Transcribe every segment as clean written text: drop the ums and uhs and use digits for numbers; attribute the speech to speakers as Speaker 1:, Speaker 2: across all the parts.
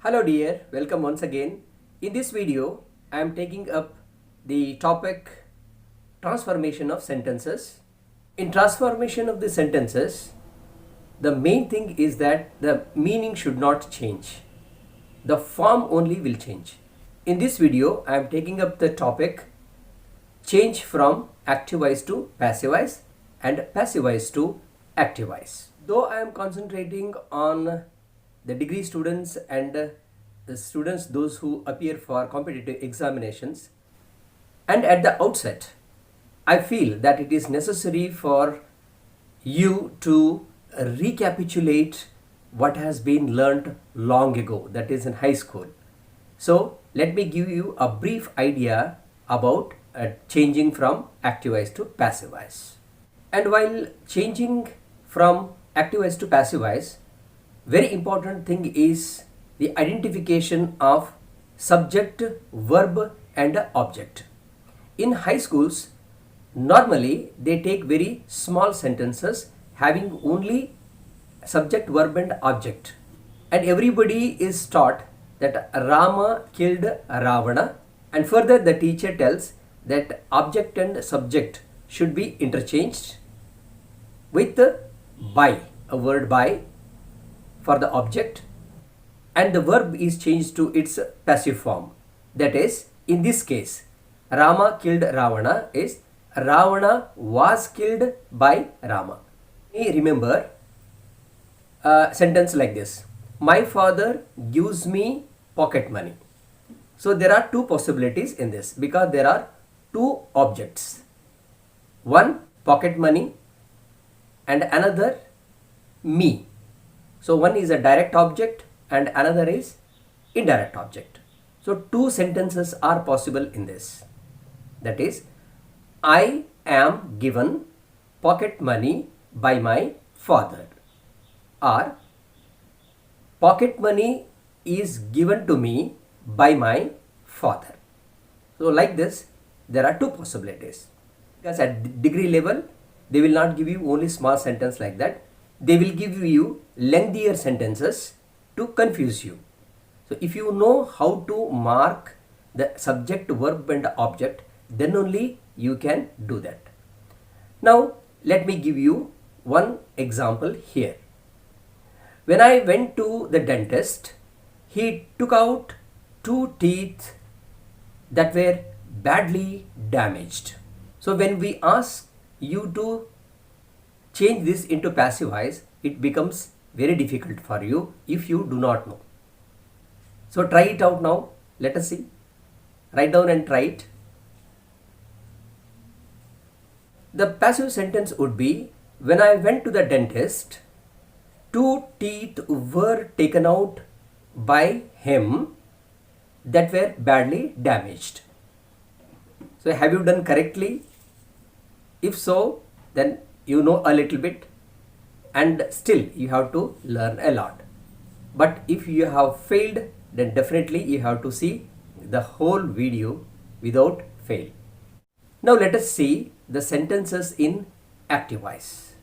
Speaker 1: Hello dear, welcome once again. In this video, I am taking up the topic transformation of sentences. In transformation of the sentences, the main thing is that the meaning should not change. The form only will change. In this video, I am taking up the topic change from active voice to passive voice and passive voice to active voice. Though I am concentrating on the degree students and the students, those who appear for competitive examinations, and at the outset, I feel that it is necessary for you to recapitulate what has been learnt long ago, that is in high school. So let me give you a brief idea about changing from active voice to passive voice. And while changing from active voice to passive voice, very important thing is the identification of subject, verb and object. In high schools, normally they take very small sentences having only subject, verb and object. And everybody is taught that Rama killed Ravana, and further the teacher tells that object and subject should be interchanged with by, a word by for the object, and the verb is changed to its passive form. That is, in this case, Rama killed Ravana is Ravana was killed by Rama. Remember a sentence like this: my father gives me pocket money. So there are two possibilities in this because there are two objects. One pocket money and another me. So one is a direct object and another is indirect object. So two sentences are possible in this. That is, I am given pocket money by my father, or pocket money is given to me by my father. So like this, there are two possibilities. Because at degree level, they will not give you only small sentence like that. They will give you lengthier sentences to confuse you. So if you know how to mark the subject, verb and object, then only you can do that. Now let me give you one example here. When I went to the dentist, he took out two teeth that were badly damaged. So when we ask you to change this into passive voice, it becomes very difficult for you if you do not know. So try it out now. Let us see. Write down and try it. The passive sentence would be, when I went to the dentist, two teeth were taken out by him that were badly damaged. So have you done correctly? If so, then you know a little bit, and still you have to learn a lot. But if you have failed, then definitely you have to see the whole video without fail. Now let us see the sentences in active voice.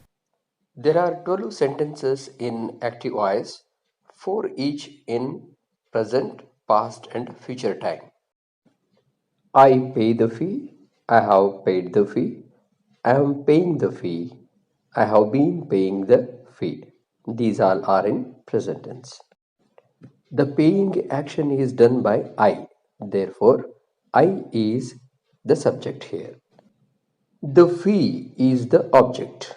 Speaker 1: There are 12 sentences in active voice, 4 each in present, past and future time. I pay the fee, I have paid the fee, I am paying the fee, I have been paying the fee. These all are in present tense. The paying action is done by I, therefore I is the subject here. The fee is the object.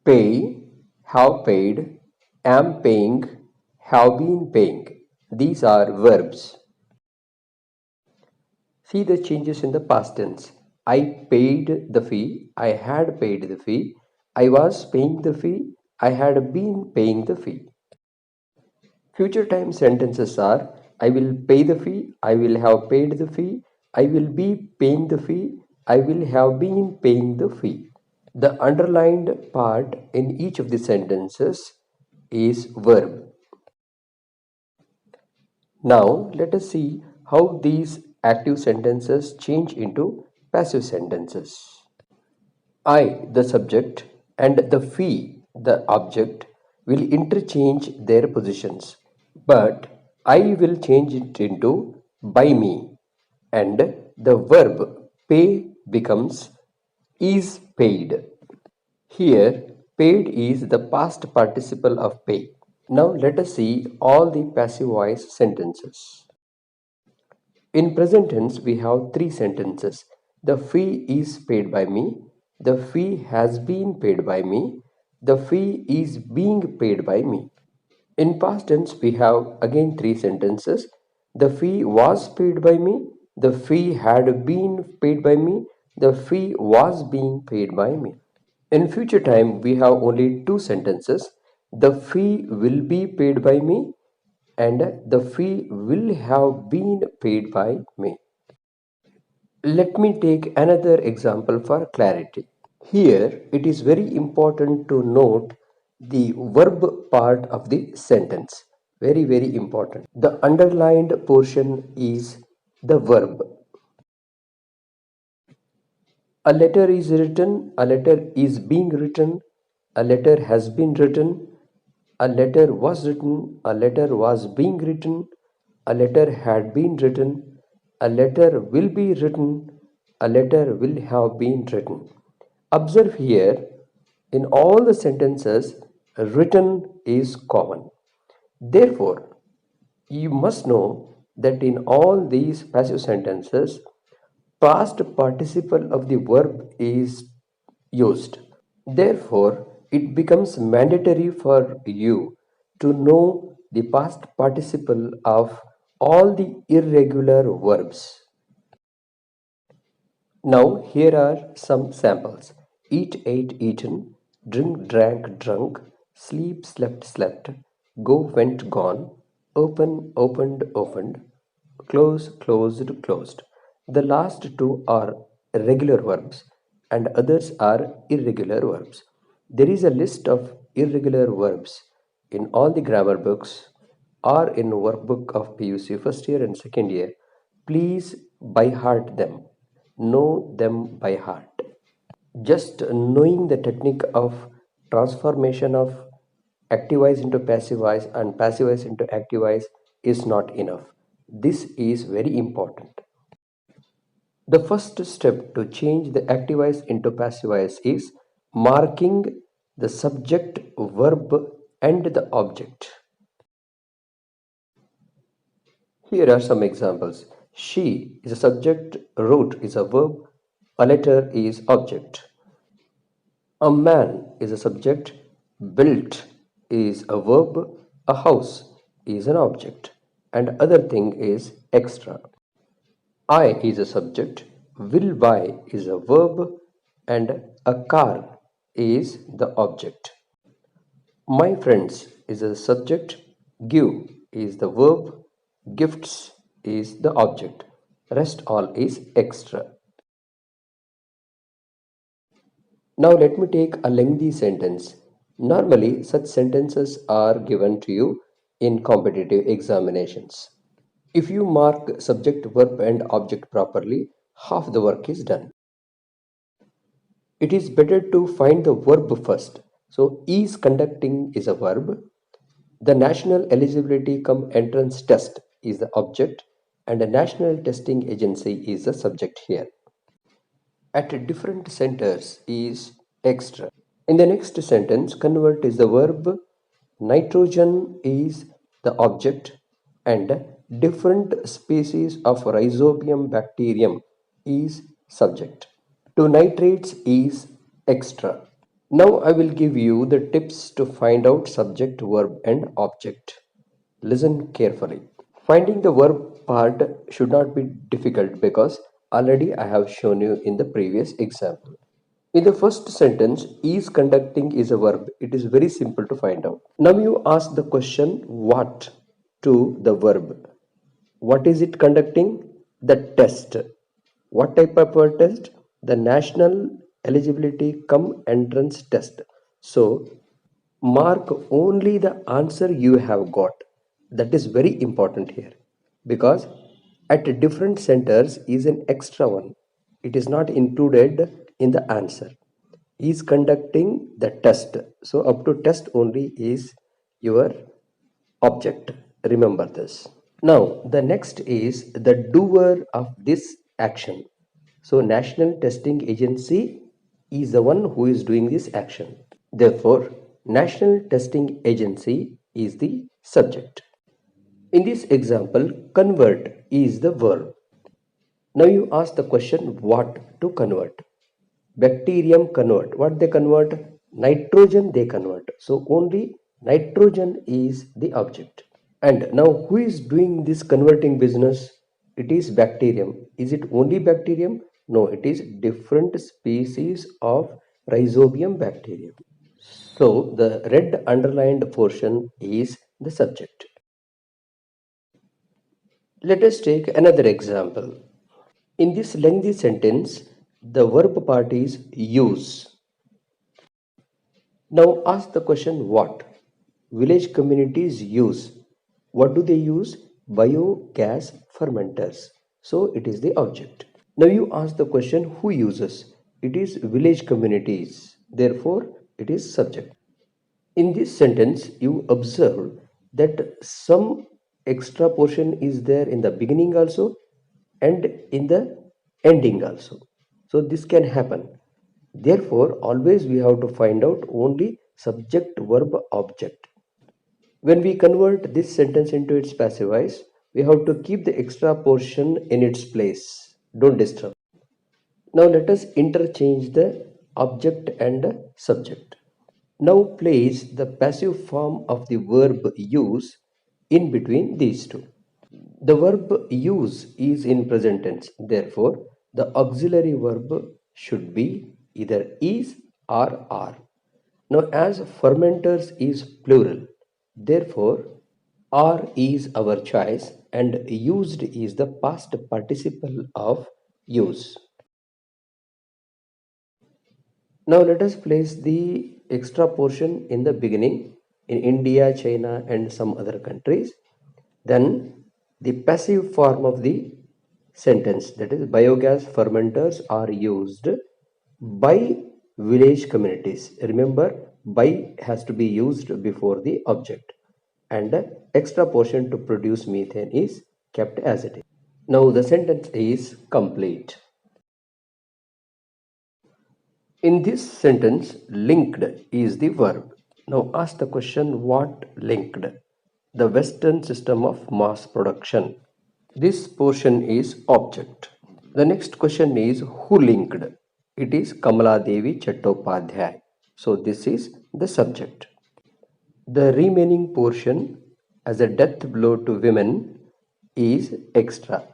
Speaker 1: Pay, have paid, am paying, have been paying. These are verbs. See the changes in the past tense. I paid the fee, I had paid the fee, I was paying the fee, I had been paying the fee. Future time sentences are, I will pay the fee, I will have paid the fee, I will be paying the fee, I will have been paying the fee. The underlined part in each of the sentences is verb. Now let us see how these active sentences change into passive sentences. I, the subject, and the fee, the object, will interchange their positions. but I will change it into by me, and the verb pay becomes is paid. Here, paid is the past participle of pay. Now let us see all the passive voice sentences. In present tense, we have three sentences. The fee is paid by me. The fee has been paid by me. The fee is being paid by me. In past tense, we have again three sentences. The fee was paid by me. The fee had been paid by me. The fee was being paid by me. In future time, we have only two sentences. The fee will be paid by me and the fee will have been paid by me. Let me take another example for clarity. Here, it is very important to note the verb part of the sentence. Very, very important. The underlined portion is the verb. A letter is written, a letter is being written, a letter has been written, a letter was written, a letter was being written, a letter had been written, a letter will be written, a letter will have been written. Observe here, in all the sentences, written is common. Therefore, you must know that in all these passive sentences, past participle of the verb is used. Therefore, it becomes mandatory for you to know the past participle of all the irregular verbs. Now, here are some samples. Eat, ate, eaten, drink, drank, drunk, sleep, slept, slept, go, went, gone, open, opened, opened, close, closed, closed. The last two are regular verbs and others are irregular verbs. There is a list of irregular verbs in all the grammar books or in workbook of PUC first year and second year. Please by heart them. Know them by heart. Just knowing the technique of transformation of active voice into passive voice and passive voice into active voice is not enough. This is very important. The first step to change the active voice into passive voice is marking the subject, verb, and the object. Here are some examples. She is a subject, wrote is a verb, a letter is object. A man is a subject, built is a verb, a house is an object, and other thing is extra. I is a subject, will buy is a verb, and a car is the object. My friends is a subject, give is the verb, gifts is the object, rest all is extra. Now let me take a lengthy sentence. Normally, such sentences are given to you in competitive examinations. If you mark subject, verb, and object properly, half the work is done. It is better to find the verb first. So, is conducting is a verb. The National Eligibility Cum Entrance Test is the object, and the National Testing Agency is the subject here. At different centers is extra. In the next sentence, convert is the verb, nitrogen is the object, and different species of rhizobium bacterium is subject. To nitrates is extra. Now I will give you the tips to find out subject, verb, and object. Listen carefully. Finding the verb part should not be difficult because already I have shown you in the previous example. In the first sentence, is conducting is a verb. It is very simple to find out. Now you ask the question what to the verb. What is it conducting? The test. What type of a test? The National Eligibility Cum Entrance Test. So mark only the answer you have got. That is very important here because at different centers is an extra one. It is not included in the answer. Is conducting the test. So up to test only is your object. Remember this. Now, the next is the doer of this action. So, National Testing Agency is the one who is doing this action. Therefore, National Testing Agency is the subject. In this example, convert is the verb. Now you ask the question what to convert. Bacterium convert. What they convert? Nitrogen they convert. So only nitrogen is the object. And now who is doing this converting business? It is bacterium. Is it only bacterium? No, it is different species of rhizobium bacterium. So the red underlined portion is the subject. Let us take another example. In this lengthy sentence, the verb part is use. Now ask the question what? Village communities use. What do they use? Biogas fermenters. So it is the object. Now you ask the question who uses? It is village communities. Therefore, it is subject. In this sentence, you observe that some extra portion is there in the beginning also and in the ending also. So this can happen. Therefore, always we have to find out only subject, verb, object. When we convert this sentence into its passive voice, we have to keep the extra portion in its place. Don't disturb. Now let us interchange the object and subject. Now place the passive form of the verb use in between these two. The verb use is in present tense. Therefore, the auxiliary verb should be either is or are. Now, as fermenters is plural, therefore, are is our choice and used is the past participle of use. Now, let us place the extra portion in the beginning in India, China, and some other countries. Then the passive form of the sentence, that is biogas fermenters are used by village communities. Remember, by has to be used before the object and the extra portion to produce methane is kept as it is. Now the sentence is complete. In this sentence, linked is the verb. Now ask the question what linked? The Western system of mass production. This portion is object. The next question is who linked? It is Kamala Devi Chattopadhyay. So this is the subject. The remaining portion as a death blow to women is extra.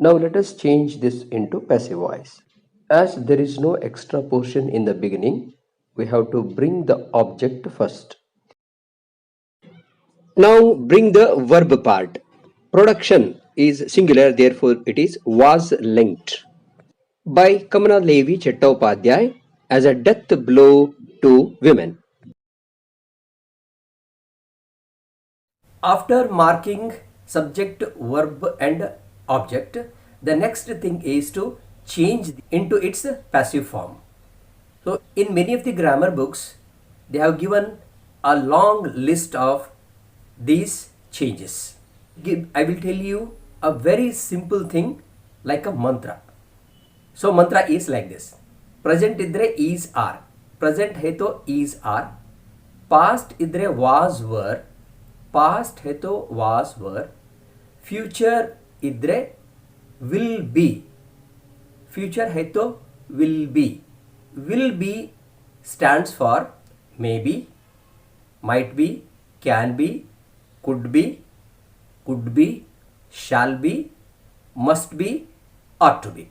Speaker 1: Now let us change this into passive voice. As there is no extra portion in the beginning, we have to bring the object first. Now bring the verb part. Production is singular, therefore it is was linked by Kamala Devi Chattopadhyay as a death blow to women. After marking subject, verb and object, the next thing is to change into its passive form. So in many of the grammar books, they have given a long list of these changes. I will tell you a very simple thing like a mantra. So mantra is like this. Present idre is are. Present hai to is are. Past idre was were. Past hai to was were. Future idre will be. Future hai to will be. Will be stands for maybe, might be, can be, could be, shall be, must be, ought to be.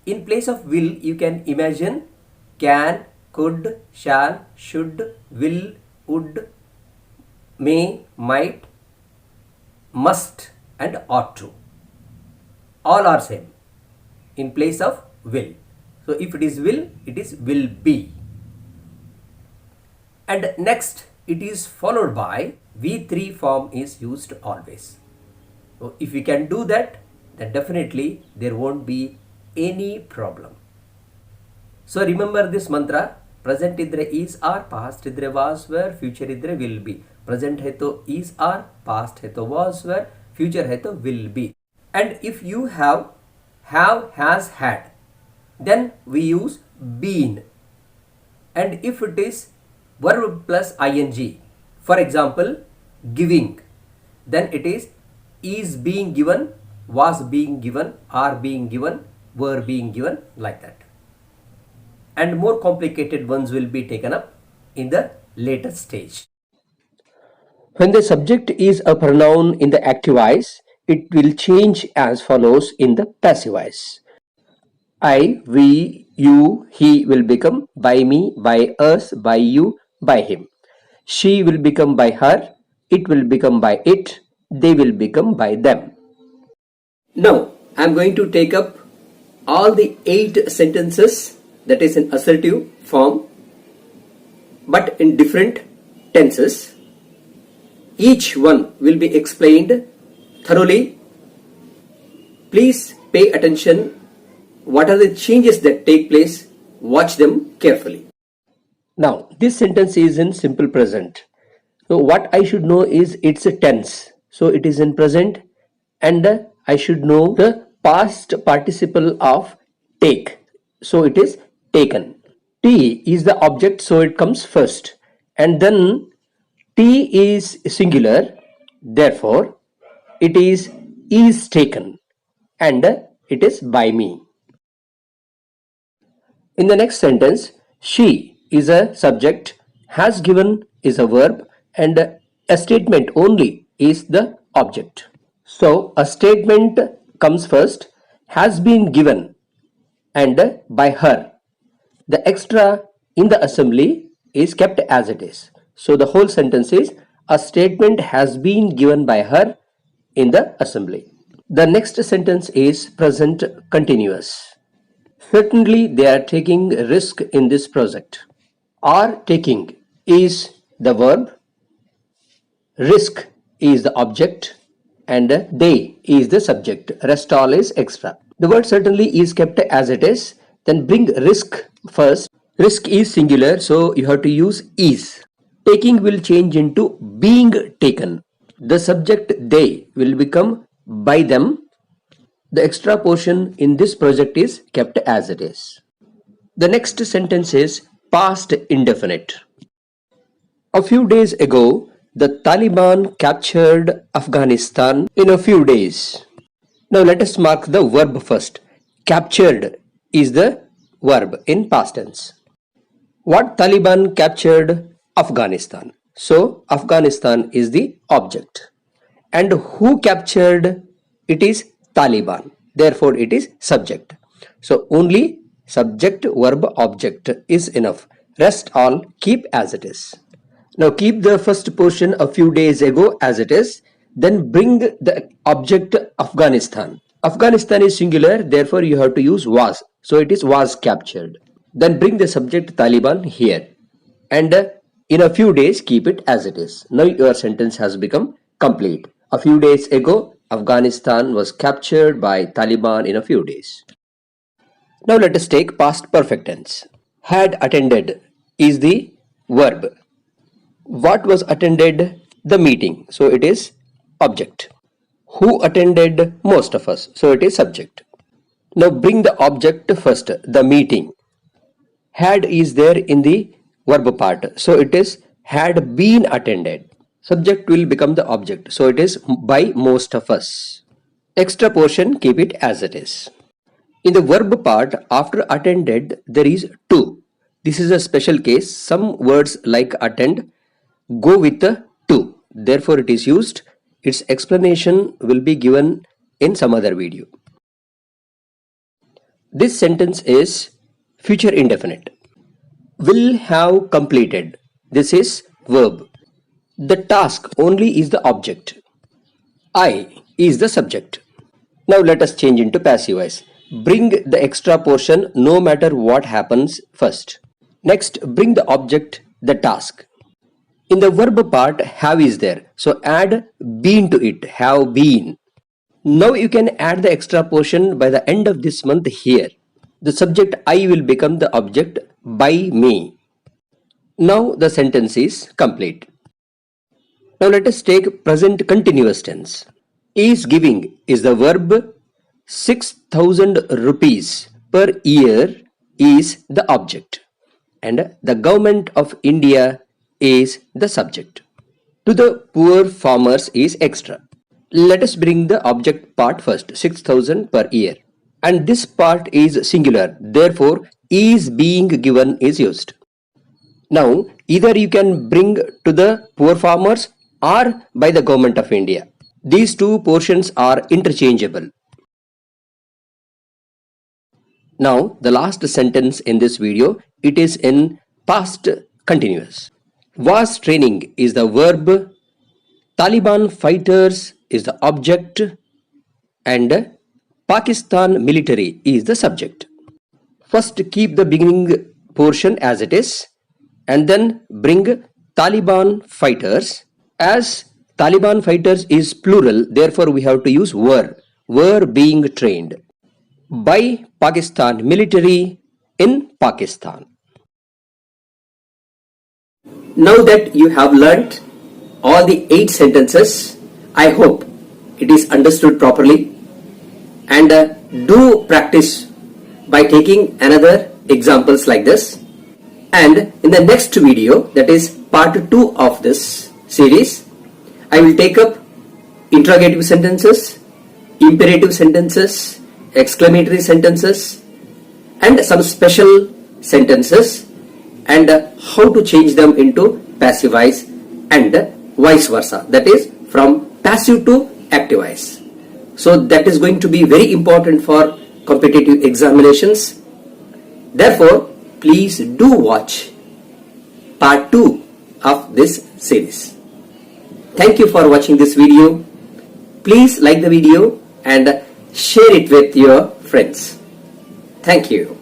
Speaker 1: In place of will, you can imagine can, could, shall, should, will, would, may, might, must and ought to. All are same in place of will. So if it is will, it is will be. And next it is followed by V3 form is used always. So if we can do that, then definitely there won't be any problem. So remember this mantra, present idre is are, past idre was were, future idre will be. present है तो is are, past है तो was were, future है तो will be. And if you have, has, had, then we use been. And if it is verb plus ing, for example, giving, then it is being given, was being given, are being given, were being given, like that. And more complicated ones will be taken up in the later stage. When the subject is a pronoun in the active voice, it will change as follows in the passive voice. I, we, you, he will become by me, by us, by you, by him. She will become by her, it will become by it, they will become by them. Now, I am going to take up all the 8 sentences that is in assertive form but in different tenses. Each one will be explained thoroughly. Please pay attention. What are the changes that take place? Watch them carefully. Now, this sentence is in simple present. So, what I should know is it's a tense. So, it is in present, and I should know the past participle of take. So, it is taken. T is the object, so it comes first. And then T is singular, therefore it is taken, and it is by me. In the next sentence, she is a subject, has given is a verb, and a statement only is the object. So a statement comes first, has been given, and by her. The extra in the assembly is kept as it is. So the whole sentence is a statement has been given by her in the assembly. The next sentence is present continuous. Certainly they are taking risk in this project. Are taking is the verb, risk is the object, and they is the subject. Rest all is extra. The word certainly is kept as it is. Then bring risk first. Risk is singular, so you have to use is. Taking will change into being taken. The subject they will become by them. The extra portion in this project is kept as it is. The next sentence is past indefinite. A few days ago, the Taliban captured Afghanistan in a few days. Now let us mark the verb first. Captured is the verb in past tense. What Taliban captured? Afghanistan. So Afghanistan is the object. And who captured? It is Taliban. Therefore it is subject. So only subject, verb, object is enough. Rest all keep as it is. Now keep the first portion a few days ago as it is. Then bring the object Afghanistan. Afghanistan is singular, therefore you have to use was. So it is was captured. Then bring the subject Taliban here. And in a few days keep it as it is. Now your sentence has become complete. A few days ago, Afghanistan was captured by Taliban in a few days. Now let us take past perfect tense. Had attended is the verb. What was attended? The meeting. So it is object. Who attended? Most of us. So it is subject. Now bring the object first, the meeting. Had is there in the verb part. So it is had been attended. Subject will become the object. So it is by most of us. Extra portion keep it as it is. In the verb part, after attended, there is to. This is a special case. Some words like attend go with the to. Therefore it is used. Its explanation will be given in some other video. This sentence is future indefinite. Will have completed. This is verb. The task only is the object. I is the subject. Now let us change into passive voice. Bring the extra portion no matter what happens first. Next, bring the object, the task. In the verb part, have is there. So add been to it, have been. Now you can add the extra portion by the end of this month here. The subject I will become the object by me. Now the sentence is complete. Now let us take present continuous tense. Is giving is the verb. 6,000 rupees per year is the object, and the government of India is the subject. To the poor farmers is extra. Let us bring the object part first, 6,000 per year. And this part is singular, therefore is being given is used. Now, either you can bring to the poor farmers or by the government of India. These two portions are interchangeable. Now, the last sentence in this video, it is in past continuous. Was training is the verb, Taliban fighters is the object, and Pakistan military is the subject. First keep the beginning portion as it is, and then bring Taliban fighters. As Taliban fighters is plural, therefore we have to use were being trained by Pakistan military in Pakistan. Now that you have learnt all the 8 sentences, I hope it is understood properly, and do practice by taking another examples like this. And in the next video, that is part 2 of this series, I will take up interrogative sentences, imperative sentences, exclamatory sentences, and some special sentences, and how to change them into passive voice and vice versa, that is from passive to active voice. So that is going to be very important for competitive examinations. Therefore, please do watch part 2 of this series. Thank you for watching this video. Please like the video and share it with your friends. Thank you.